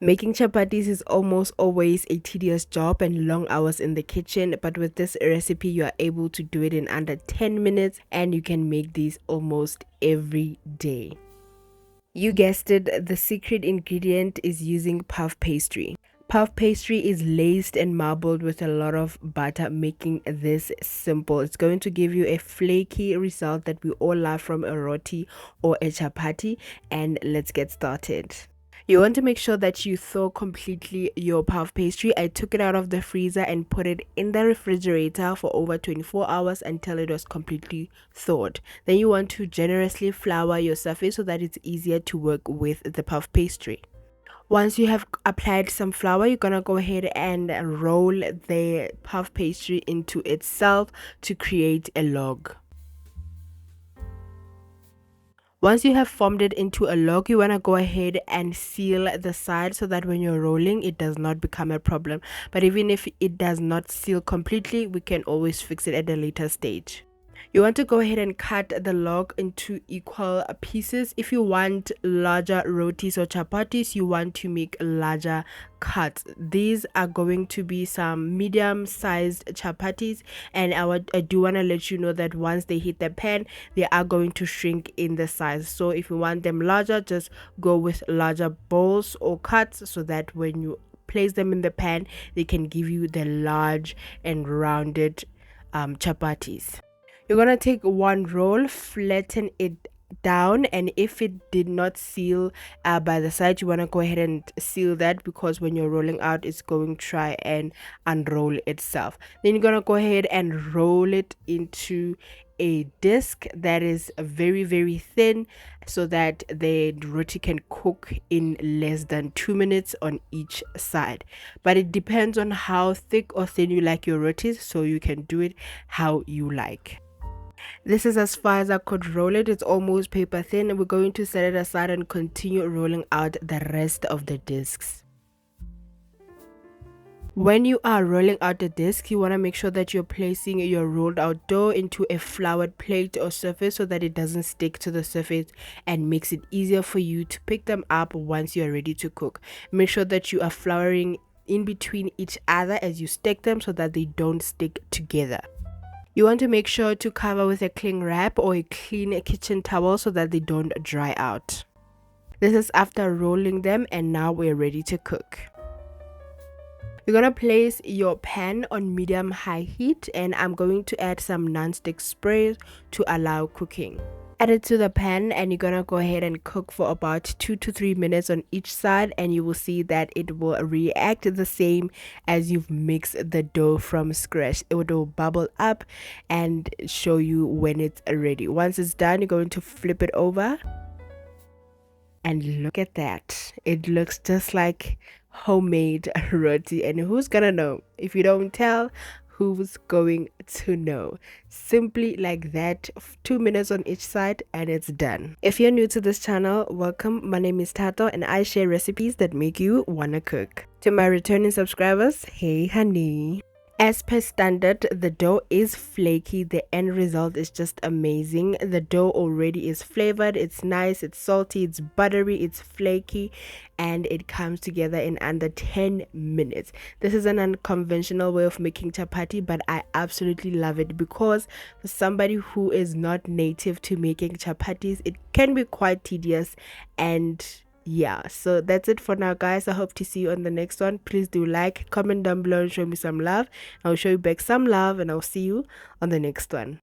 Making chapatis is almost always a tedious job and long hours in the kitchen, but with this recipe, you are able to do it in under 10 minutes and you can make these almost every day. You guessed it, the secret ingredient is using puff pastry. Puff pastry is laced and marbled with a lot of butter, making this simple. It's going to give you a flaky result that we all love from a roti or a chapati. And let's get started. You want to make sure that you thaw completely your puff pastry. I took it out of the freezer and put it in the refrigerator for over 24 hours until it was completely thawed. Then you want to generously flour your surface so that it's easier to work with the puff pastry. Once you have applied some flour, you're gonna go ahead and roll the puff pastry into itself to create a log. Once you have formed it into a log, you want to go ahead and seal the side so that when you're rolling, it does not become a problem. But even if it does not seal completely, we can always fix it at a later stage. You want to go ahead and cut the log into equal pieces. If you want larger rotis or chapatis, you want to make larger cuts. These are going to be some medium sized chapatis, and I do want to let you know that once they hit the pan, they are going to shrink in the size. So if you want them larger, just go with larger balls or cuts so that when you place them in the pan, they can give you the large and rounded chapatis. You're gonna take one roll, flatten it down, and if it did not seal by the side, you want to go ahead and seal that, because when you're rolling out, it's going to try and unroll itself. Then you're gonna go ahead and roll it into a disc that is very thin so that the roti can cook in less than 2 minutes on each side. But it depends on how thick or thin you like your rotis, so you can do it how you like. This is as far as I could roll it. It's almost paper thin. We're going to set it aside and continue rolling out the rest of the discs. When you are rolling out the disc, you want to make sure that you're placing your rolled out dough into a floured plate or surface so that it doesn't stick to the surface and makes it easier for you to pick them up once you're ready to cook. Make sure that you are flouring in between each other as you stack them so that they don't stick together. You want to make sure to cover with a cling wrap or a clean kitchen towel so that they don't dry out. This is after rolling them, and now we're ready to cook. You're going to place your pan on medium-high heat, and I'm going to add some non-stick spray to allow cooking. Add it to the pan, and you're gonna go ahead and cook for about 2 to 3 minutes on each side, and you will see that it will react the same as you've mixed the dough from scratch. It will bubble up and show you when it's ready. Once it's done, you're going to flip it over, and look at that. It looks just like homemade roti, and who's gonna know? If you don't tell, who's going to know? Simply like that, 2 minutes on each side, and it's done. If you're new to this channel, welcome. My name is Tato, and I share recipes that make you wanna cook. To my returning subscribers, hey honey. As per standard, the dough is flaky. The end result is just amazing. The dough already is flavored, it's nice, it's salty, it's buttery, it's flaky, and it comes together in under 10 minutes. This is an unconventional way of making chapati, but I absolutely love it because for somebody who is not native to making chapatis, it can be quite tedious. And yeah, so that's it for now, guys. I hope to see you on the next one. Please do like, comment down below, and show me some love. I'll show you back some love, and I'll see you on the next one.